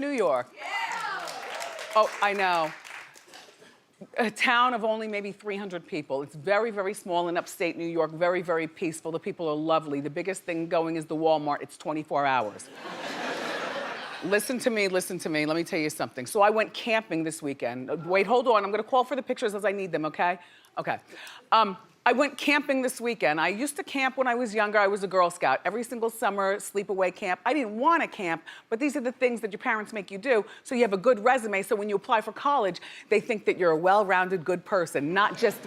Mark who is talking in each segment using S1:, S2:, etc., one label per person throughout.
S1: New York. Oh, I know. A town of only maybe 300 people. It's very, very small in upstate New York, very, very peaceful. The people are lovely. The biggest thing going is the Walmart. It's 24 hours. Listen to me, let me tell you something. So I went camping this weekend. Wait, hold on, I'm gonna call for the pictures as I need them, okay? Okay. I went camping this weekend. I used to camp when I was younger. I was a Girl Scout. Every single summer, sleepaway camp. I didn't want to camp, but these are the things that your parents make you do, so you have a good resume, so when you apply for college, they think that you're a well-rounded, good person, not just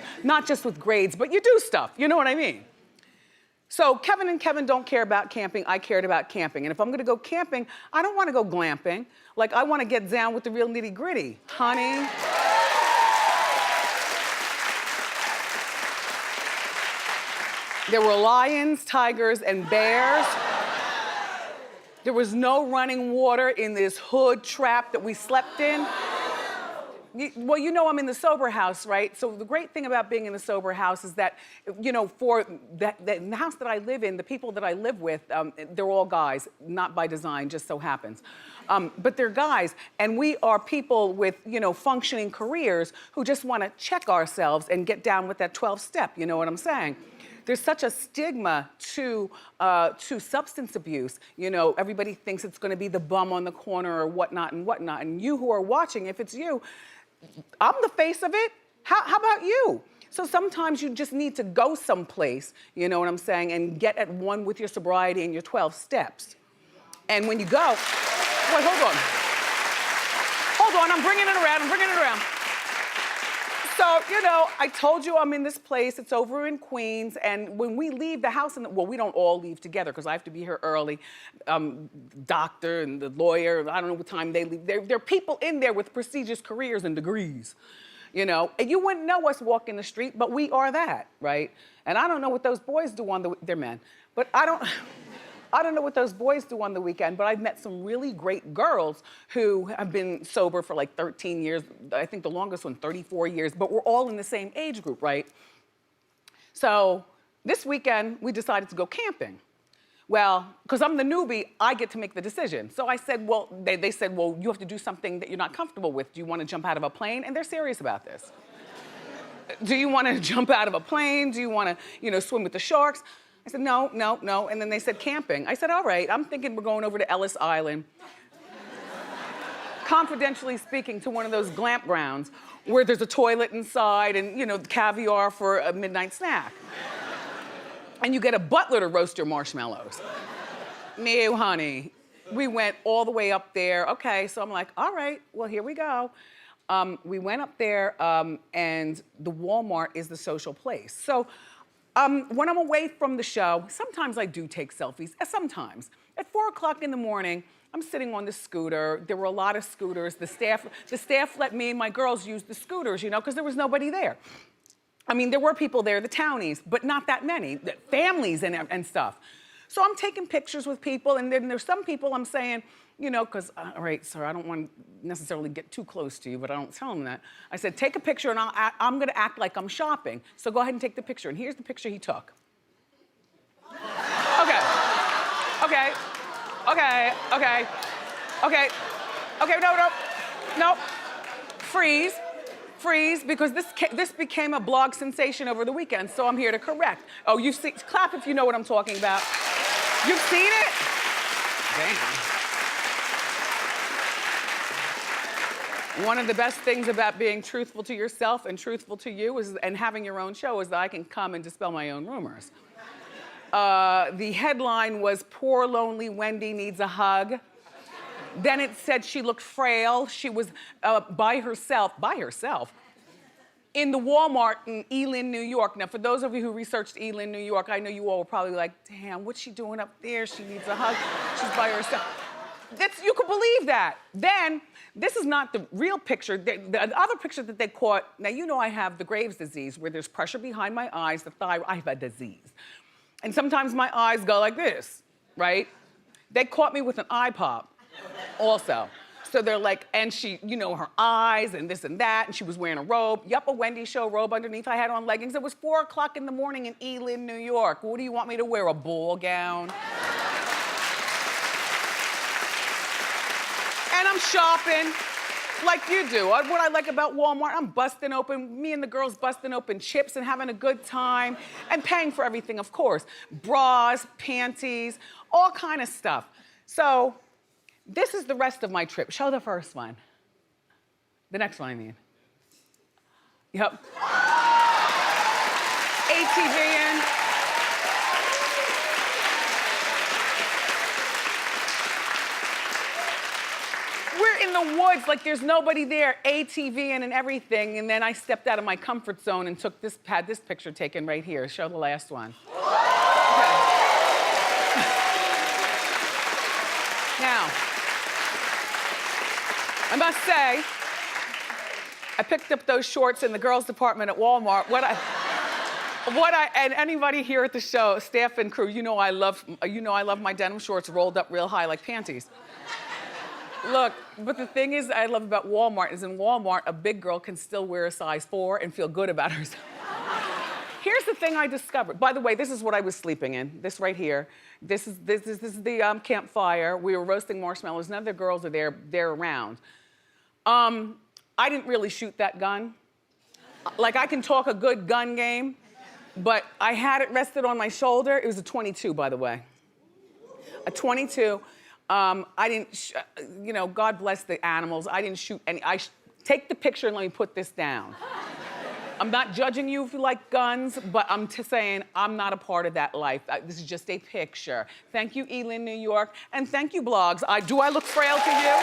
S1: with grades, but you do stuff, you know what I mean? So Kevin and Kevin don't care about camping. I cared about camping. And if I'm gonna go camping, I don't wanna go glamping. Like, I wanna get down with the real nitty-gritty. Honey. There were lions, tigers, and bears. There was no running water in this hood trap that we slept in. Well, you know I'm in the sober house, right? So the great thing about being in the sober house is that, you know, for the house that I live in, the people that I live with, they're all guys, not by design, just so happens. But they're guys, and we are people with, you know, functioning careers who just wanna check ourselves and get down with that 12-step, you know what I'm saying? There's such a stigma to substance abuse. You know, everybody thinks it's gonna be the bum on the corner or whatnot and whatnot. And you who are watching, if it's you, I'm the face of it. How about you? So sometimes you just need to go someplace, you know what I'm saying, and get at one with your sobriety and your 12 steps. And when you go, wait, hold on. Hold on, I'm bringing it around. So, you know, I told you I'm in this place, it's over in Queens, and when we leave the house, well, we don't all leave together because I have to be here early. Doctor and the lawyer, I don't know what time they leave. There are people in there with prestigious careers and degrees, you know? And you wouldn't know us walking the street, but we are that, right? And I don't know what those boys do they're men, but I don't know what those boys do on the weekend, but I've met some really great girls who have been sober for like 13 years. I think the longest one, 34 years, but we're all in the same age group, right? So this weekend, we decided to go camping. Well, because I'm the newbie, I get to make the decision. So I said, well, they said, well, you have to do something that you're not comfortable with. Do you want to jump out of a plane? And they're serious about this. Do you want to jump out of a plane? Do you want to, you know, swim with the sharks? I said, no. And then they said camping. I said, all right, I'm thinking we're going over to Ellis Island. Confidentially speaking, to one of those glamp grounds where there's a toilet inside and, you know, caviar for a midnight snack. And you get a butler to roast your marshmallows. No, honey. We went all the way up there. Okay, so I'm like, all right, well, here we go. We went up there and the Walmart is the social place. So when I'm away from the show, sometimes I do take selfies, sometimes. At 4 o'clock in the morning, I'm sitting on the scooter. There were a lot of scooters. The staff let me and my girls use the scooters, you know, because there was nobody there. I mean, there were people there, the townies, but not that many, families and stuff. So I'm taking pictures with people, and then there's some people I'm saying, you know, because, all right, sir, I don't want to necessarily get too close to you, but I don't tell them that. I said, take a picture and I'm gonna act like I'm shopping. So go ahead and take the picture. And here's the picture he took. Okay, no. Freeze, because this became a blog sensation over the weekend, so I'm here to correct. Oh, you see, clap if you know what I'm talking about. You've seen it? Damn. One of the best things about being truthful to yourself and truthful to you and having your own show is that I can come and dispel my own rumors. The headline was, poor lonely Wendy needs a hug. Then it said she looked frail. She was by herself, in the Walmart in Elim, New York. Now, for those of you who researched Elim, New York, I know you all were probably like, damn, what's she doing up there? She needs a hug. She's by herself. You could believe that. Then, this is not the real picture. The other picture that they caught, now you know I have the Graves' disease where there's pressure behind my eyes, the thyroid, I have a disease. And sometimes my eyes go like this, right? They caught me with an eye pop also. So they're like, and she, you know, her eyes and this and that, and she was wearing a robe. Yup, a Wendy show robe underneath. I had on leggings. It was 4 o'clock in the morning in Elim, New York. What do you want me to wear, a ball gown? And I'm shopping like you do. What I like about Walmart, I'm busting open, me and the girls busting open chips and having a good time and paying for everything, of course. Bras, panties, all kind of stuff. So this is the rest of my trip. Show the first one. The next one, I mean. Yep. ATVing. We're in the woods, like there's nobody there, ATVing and everything, and then I stepped out of my comfort zone and had this picture taken right here. Show the last one. Okay. Now, I must say, I picked up those shorts in the girls' department at Walmart. And anybody here at the show, staff and crew, you know I love my denim shorts rolled up real high like panties. Look, but the thing is I love about Walmart is in Walmart, a big girl can still wear a size 4 and feel good about herself. Here's the thing I discovered. By the way, this is what I was sleeping in. This right here. This is the campfire. We were roasting marshmallows. None of the girls are there. They're around. I didn't really shoot that gun. Like I can talk a good gun game, but I had it rested on my shoulder. It was a .22, by the way. A .22. I didn't, God bless the animals. I didn't shoot any. Take the picture and let me put this down. I'm not judging you if you like guns, but I'm saying I'm not a part of that life. This is just a picture. Thank you, Elin, New York, and thank you, blogs. Do I look frail to you?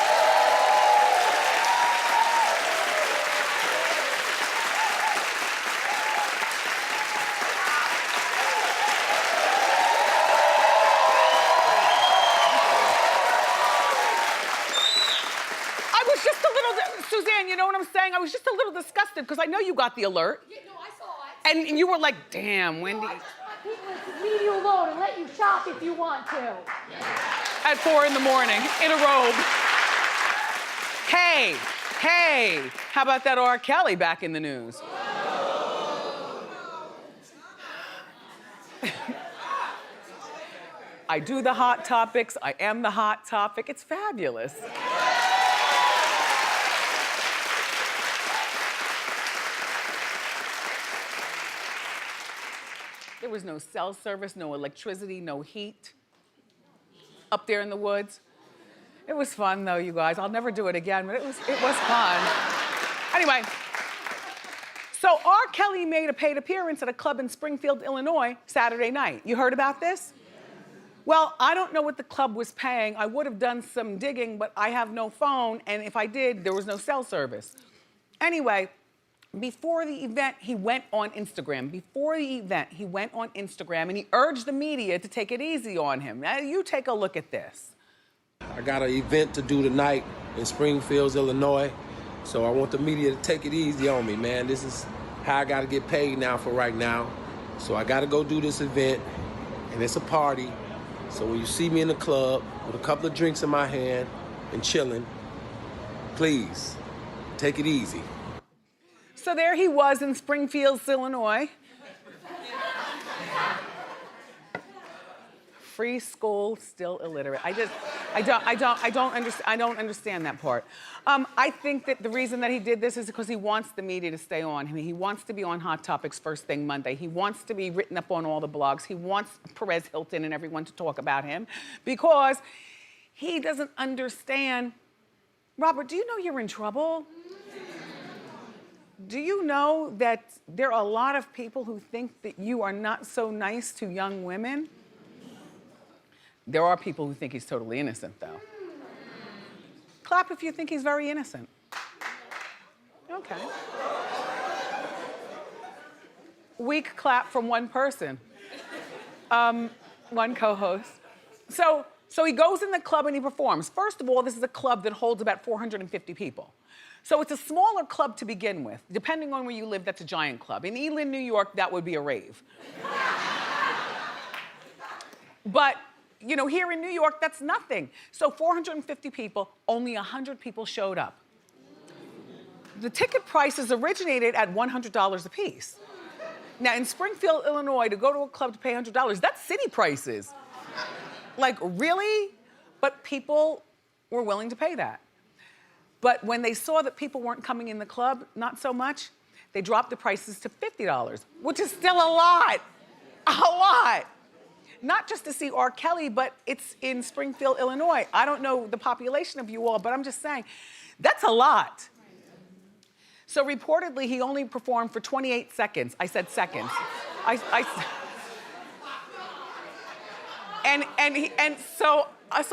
S1: Suzanne, you know what I'm saying? I was just a little disgusted because I know you got the alert.
S2: Yeah, no, I saw it.
S1: And you were like, damn, Wendy.
S2: I just want people to leave you alone and let you shop if you want to.
S1: At 4 in the morning, in a robe. Hey, how about that R. Kelly back in the news? I do the hot topics. I am the hot topic. It's fabulous. There was no cell service, no electricity, no heat up there in the woods. It was fun though, you guys. I'll never do it again, but it was fun. Anyway, so R. Kelly made a paid appearance at a club in Springfield, Illinois, Saturday night. You heard about this? Well, I don't know what the club was paying. I would have done some digging, but I have no phone, and if I did, there was no cell service. Anyway, before the event, he went on Instagram. And he urged the media to take it easy on him. Now, you take a look at this.
S3: I got an event to do tonight in Springfield, Illinois, so I want the media to take it easy on me, man. This is how I got to get paid now for right now. So I got to go do this event, and it's a party. So when you see me in the club with a couple of drinks in my hand and chilling, please, take it easy.
S1: So there he was in Springfield, Illinois. Free school, still illiterate. I don't understand that part. I think that the reason that he did this is because he wants the media to stay on him. He wants to be on Hot Topics first thing Monday. He wants to be written up on all the blogs. He wants Perez Hilton and everyone to talk about him because he doesn't understand. Robert, do you know you're in trouble? Do you know that there are a lot of people who think that you are not so nice to young women? There are people who think he's totally innocent, though. Clap if you think he's very innocent. Okay. Weak clap from one person. One co-host. So he goes in the club and he performs. First of all, this is a club that holds about 450 people. So it's a smaller club to begin with. Depending on where you live, that's a giant club. In Elin, New York, that would be a rave. But, you know, here in New York, that's nothing. So 450 people, only 100 people showed up. The ticket prices originated at $100 a piece. Now, in Springfield, Illinois, to go to a club to pay $100, that's city prices. Like, really? But people were willing to pay that. But when they saw that people weren't coming in the club, not so much, they dropped the prices to $50, which is still a lot. A lot. Not just to see R. Kelly, but it's in Springfield, Illinois. I don't know the population of you all, but I'm just saying, that's a lot. So reportedly, he only performed for 28 seconds. I said seconds. So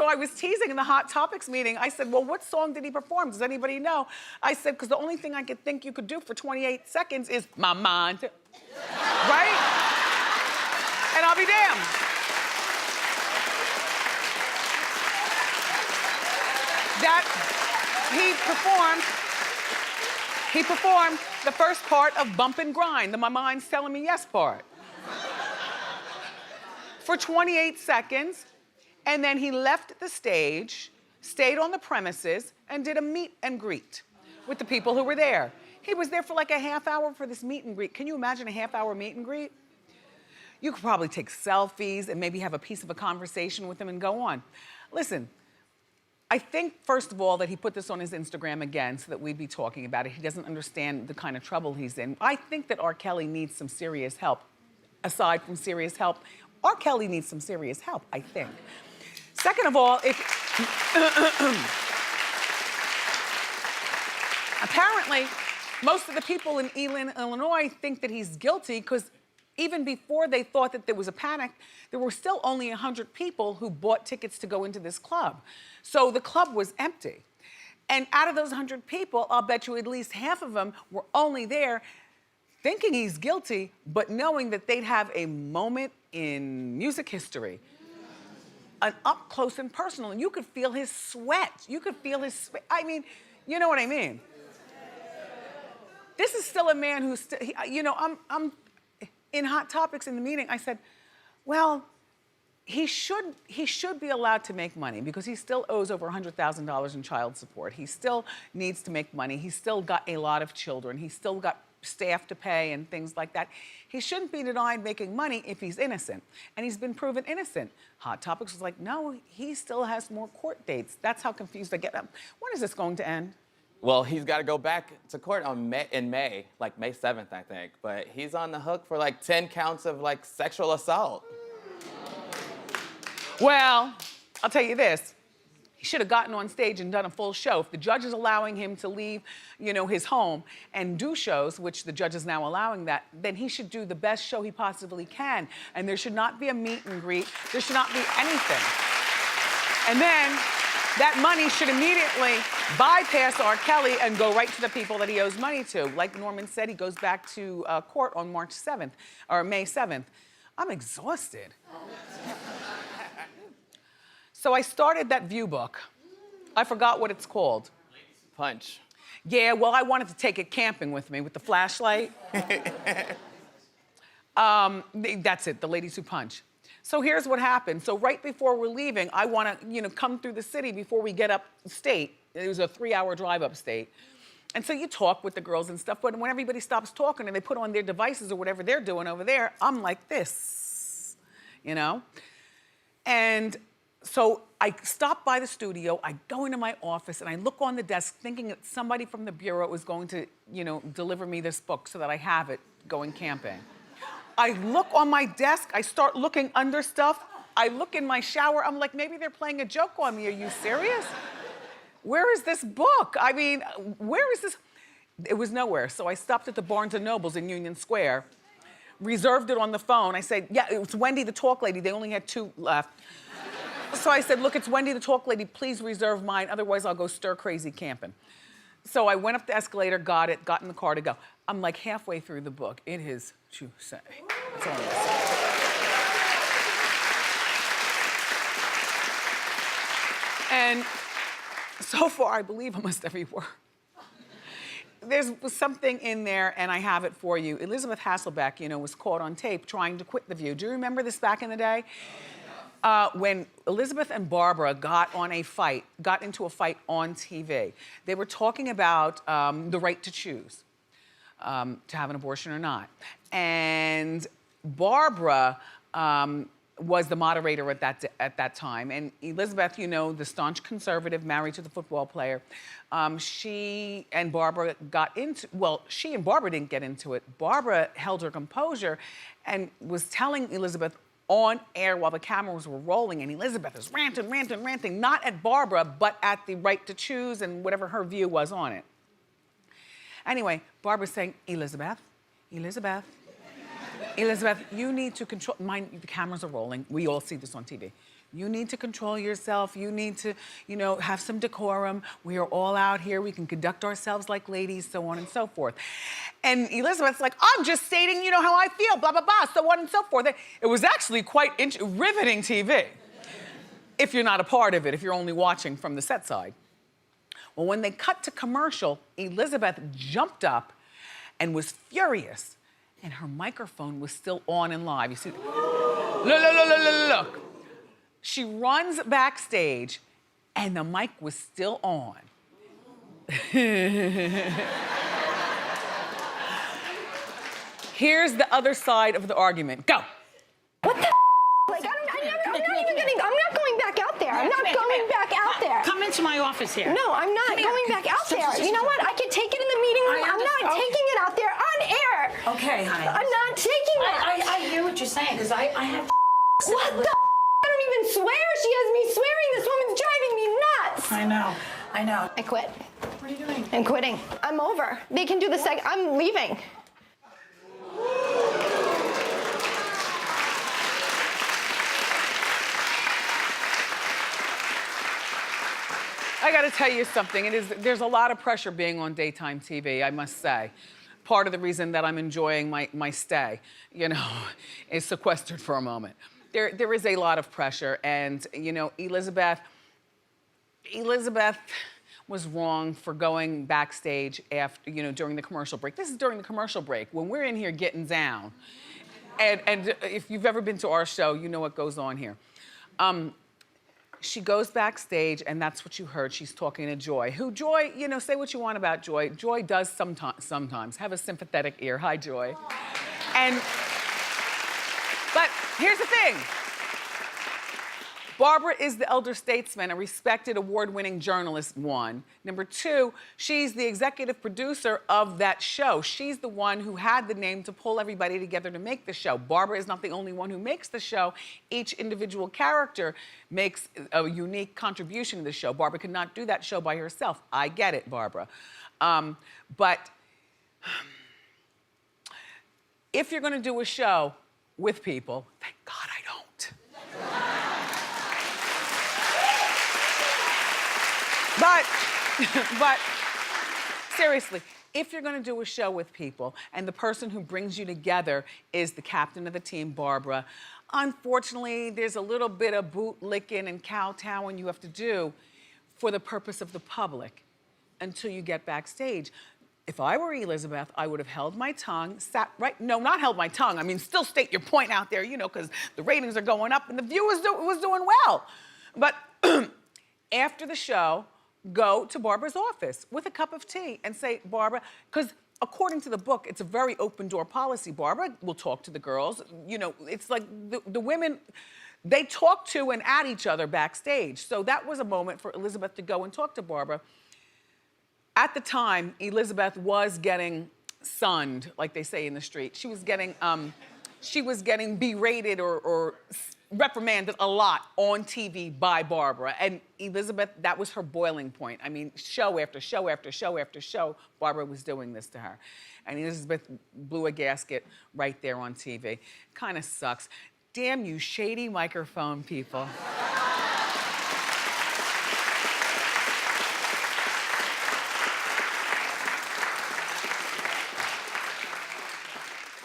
S1: I was teasing in the Hot Topics meeting. I said, well, what song did he perform? Does anybody know? I said, because the only thing I could think you could do for 28 seconds is my mind. Right? And I'll be damned. That he performed the first part of Bump and Grind, the My Mind's Telling Me Yes part. For 28 seconds, and then he left the stage, stayed on the premises, and did a meet and greet with the people who were there. He was there for like a half hour for this meet and greet. Can you imagine a half-hour meet and greet? You could probably take selfies and maybe have a piece of a conversation with him and go on. Listen, I think, first of all, that he put this on his Instagram again so that we'd be talking about it. He doesn't understand the kind of trouble he's in. I think that R. Kelly needs some serious help. Aside from serious help, R. Kelly needs some serious help, I think. Second of all, apparently, most of the people in Elin, Illinois think that he's guilty because even before they thought that there was a panic, there were still only 100 people who bought tickets to go into this club. So the club was empty. And out of those 100 people, I'll bet you at least half of them were only there thinking he's guilty, but knowing that they'd have a moment in music history. An up close and personal, and you could feel his sweat. You could feel his, I mean, you know what I mean? This is still a man who's, you know, I'm in Hot Topics in the meeting, I said, well, he should be allowed to make money because he still owes over $100,000 in child support. He still needs to make money. He's still got a lot of children. He's still got staff to pay and things like that. He shouldn't be denied making money if he's innocent. And he's been proven innocent. Hot Topics was like, no, he still has more court dates. That's how confused I get. When is this going to end?
S4: Well, he's got to go back to court in May, like May 7th, I think. But he's on the hook for like 10 counts of like sexual assault.
S1: Well, I'll tell you this. He should have gotten on stage and done a full show. If the judge is allowing him to leave, you know, his home and do shows, which the judge is now allowing that, then he should do the best show he possibly can. And there should not be a meet and greet. There should not be anything. And then that money should immediately bypass R. Kelly and go right to the people that he owes money to. Like Norman said, he goes back to court on March 7th, or May 7th. I'm exhausted. So I started that view book. I forgot what it's called.
S4: Punch.
S1: Yeah, well, I wanted to take it camping with me with the flashlight. That's it, the ladies who punch. So here's what happened. So right before we're leaving, I want to, you know, come through the city before we get upstate. It was a 3-hour drive upstate. And so you talk with the girls and stuff, but when everybody stops talking and they put on their devices or whatever they're doing over there, I'm like this, you know? And so I stop by the studio, I go into my office, and I look on the desk thinking that somebody from the bureau is going to, you know, deliver me this book so that I have it going camping. I look on my desk, I start looking under stuff. I look in my shower, I'm like, maybe they're playing a joke on me. Are you serious? Where is this book? I mean, where is this? It was nowhere. So I stopped at the Barnes & Nobles in Union Square, reserved it on the phone. I said, yeah, it was Wendy the Talk Lady. They only had 2 left. So I said, look, it's Wendy the Talk Lady. Please reserve mine. Otherwise, I'll go stir crazy camping. So I went up the escalator, got it, got in the car to go. I'm like halfway through the book. It is to say. That's all I'm gonna say. And so far, I believe almost every word. There's something in there, and I have it for you. Elisabeth Hasselbeck, you know, was caught on tape trying to quit The View. Do you remember this back in the day? When Elisabeth and Barbara got into a fight on TV. They were talking about the right to choose, to have an abortion or not. And Barbara was the moderator at that time. And Elisabeth, you know, the staunch conservative married to the football player, she and Barbara got into, well, she and Barbara didn't get into it. Barbara held her composure and was telling Elisabeth on air while the cameras were rolling, and Elisabeth is ranting, not at Barbara, but at the right to choose and whatever her view was on it. Anyway, Barbara's saying, Elisabeth, you need to control, the cameras are rolling. We all see this on TV. You need to control yourself. You need to, you know, have some decorum. We are all out here. We can conduct ourselves like ladies, so on and so forth. And Elisabeth's like, I'm just stating, you know, how I feel, blah, blah, blah, so on and so forth. It was actually quite riveting TV, if you're not a part of it, if you're only watching from the set side. Well, when they cut to commercial, Elisabeth jumped up and was furious. And her microphone was still on and live. You see, look. She runs backstage and the mic was still on. Here's the other side of the argument. Go.
S2: What the like, I'm not going back out there. I'm not going back out there.
S5: Come into my office here.
S2: No, I'm not going back out there. You know what? I can take it in the meeting room. I'm not taking it out there on air.
S5: Okay, honey.
S2: I'm not taking it.
S5: I hear what you're saying, because I have
S2: What the I don't even swear. She has me swearing. This woman's driving me nuts.
S5: I know.
S2: I quit.
S5: What are you doing?
S2: I'm quitting. I'm over. They can do the second. I'm leaving.
S1: I gotta tell you something. There's a lot of pressure being on daytime TV, I must say. Part of the reason that I'm enjoying my stay, you know, is sequestered for a moment. There is a lot of pressure, and you know, Elisabeth was wrong for going backstage after, you know, during the commercial break. This is during the commercial break when we're in here getting down. And if you've ever been to our show, you know what goes on here. She goes backstage, and that's what you heard. She's talking to Joy, who Joy, you know, say what you want about Joy. Joy does sometimes have a sympathetic ear. Hi, Joy. But here's the thing. Barbara is the elder statesman, a respected award-winning journalist, one. Number two, she's the executive producer of that show. She's the one who had the name to pull everybody together to make the show. Barbara is not the only one who makes the show. Each individual character makes a unique contribution to the show. Barbara could not do that show by herself. I get it, Barbara. But if you're gonna do a show with people, thank God I don't. But seriously, if you're gonna do a show with people and the person who brings you together is the captain of the team, Barbara, unfortunately, there's a little bit of bootlicking and kowtowing you have to do for the purpose of the public until you get backstage. If I were Elisabeth, I would have held my tongue, no, not held my tongue. I mean, still state your point out there, you know, because the ratings are going up and the view was doing well. But after the show, go to Barbara's office with a cup of tea and say, Barbara, because according to the book, it's a very open door policy. Barbara will talk to the girls. You know, it's like the women, they talk to and at each other backstage. So that was a moment for Elisabeth to go and talk to Barbara. At the time, Elisabeth was getting sunned, like they say in the street. She was getting berated or reprimanded a lot on TV by Barbara. And Elisabeth, that was her boiling point. I mean, show after show after show after show, Barbara was doing this to her. And Elisabeth blew a gasket right there on TV. Kind of sucks. Damn you shady microphone people.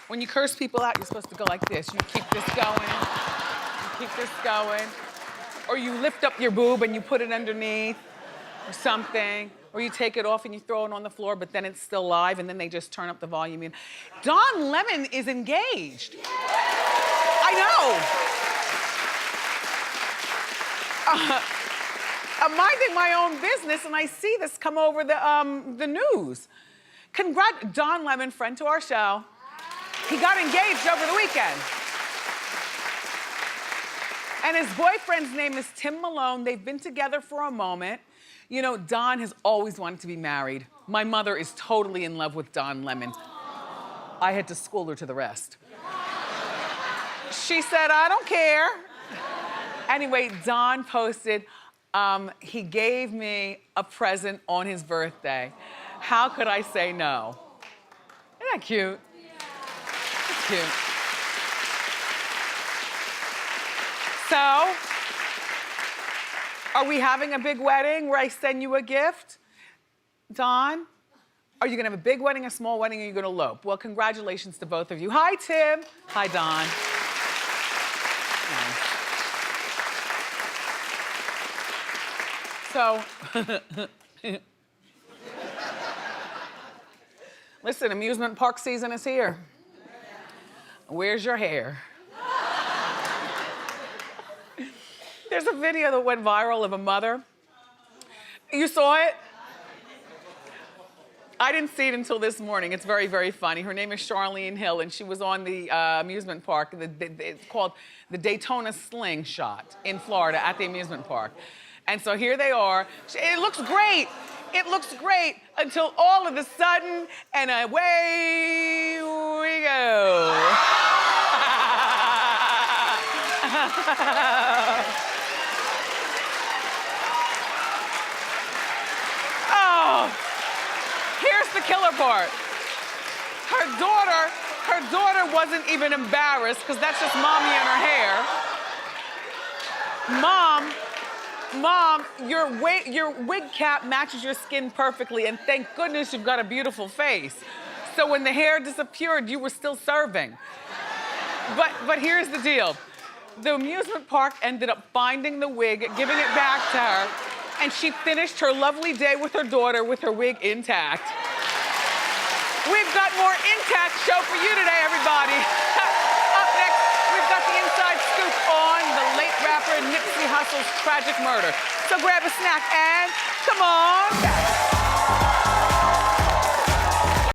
S1: When you curse people out, you're supposed to go like this. You keep this going. Keep this going. Or you lift up your boob and you put it underneath or something. Or you take it off and you throw it on the floor, but then it's still live and then they just turn up the volume. Don Lemon is engaged. I know. I'm minding my own business and I see this come over the news. Don Lemon, friend to our show. He got engaged over the weekend. And his boyfriend's name is Tim Malone. They've been together for a moment. You know, Don has always wanted to be married. My mother is totally in love with Don Lemon. I had to school her to the rest. She said, I don't care. Anyway, Don posted, he gave me a present on his birthday. How could I say no? Isn't that cute? It's cute. So, are we having a big wedding where I send you a gift? Don? Are you gonna have a big wedding, a small wedding, or are you gonna elope? Well, congratulations to both of you. Hi, Tim. Hi, Don. Nice. So, listen, amusement park season is here. Where's your hair? There's a video that went viral of a mother. You saw it? I didn't see it until this morning. It's very, very funny. Her name is Charlene Hill, and she was on the amusement park. It's called the Daytona Slingshot in Florida at the amusement park. And so here they are. It looks great. It looks great until all of a sudden, and away we go. Oh, here's the killer part. Her daughter wasn't even embarrassed because that's just mommy and her hair. Mom, your wig cap matches your skin perfectly, and thank goodness you've got a beautiful face. So when the hair disappeared, you were still serving. But here's the deal. The amusement park ended up finding the wig, giving it back to her, and she finished her lovely day with her daughter with her wig intact. We've got more intact show for you today, everybody. Up next, we've got the inside scoop on the late rapper Nipsey Hussle's tragic murder. So grab a snack and come on back.